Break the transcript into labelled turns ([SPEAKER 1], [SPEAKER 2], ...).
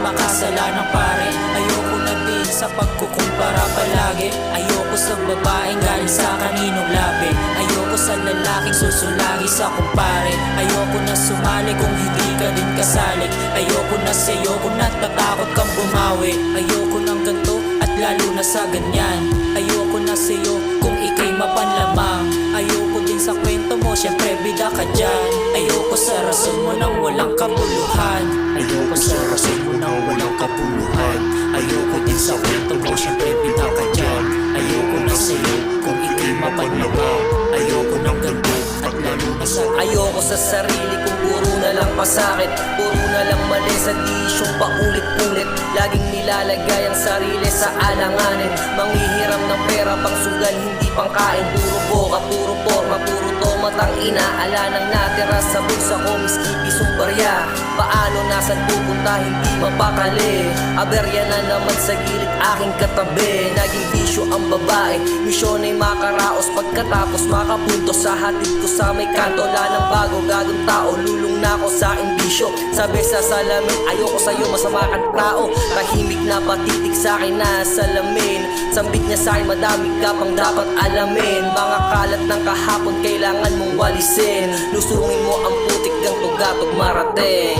[SPEAKER 1] makasalanan pare. Ayoko na din sa pagkukumpara palagi. Ayoko sa babaeng galing sa kaninong labi. Ayoko sa lalaking susulagi sa kumpare. Ayoko na sumali kung hindi ka din kasali. Ayoko na sa'yo kung natatakot kang bumawi. Ayoko ng ganto at lalo na sa ganyan. Ayoko na sa'yo kung ika'y mapanlamang. Ayoko din sa kwento mo, syempre bida ka dyan. Ayoko sa rason mo nang walang kabuluhan. Ayoko sa rason mo nang walang kabuluhan. Ayoko din sa kwento mo, syempre bida ka dyan. Ayoko na sa'yo kung ika'y mapanlamang. Ayoko ng ganto at lalo na sa
[SPEAKER 2] ayoko sa sarili kung puro na lang pasakit. Puro na lang mali sa disyong paulit-ulit. Laging nilalagay ang sarili sa alanganin. Manghihiram ng pera pang sugal, hindi pang kain. Puro boka, puro forma, puro tomatang ina. Ala nang natira sa bulsa ko, miski pisong barya. Paano nasan pupunta, hindi mapakali. Aberya na naman sa gilid aking katabi. Naging bisyo ang babae, misyon ay makaraos. Pagkatapos makapunto sa hatid ko sa may kanto. Lanang bago, gagong tao, lulong na ako sa imbisyo. Sabi sa salamin, ayoko sa'yo, masama kang tao. Tahimik na patitig sa'kin na salamin. Sambit niya sa'kin, madami ka pang dapat alamin. Mga kalat ng kahapon, kailangan mong walisin. Lusungin mo ang putik ng tugatog marating.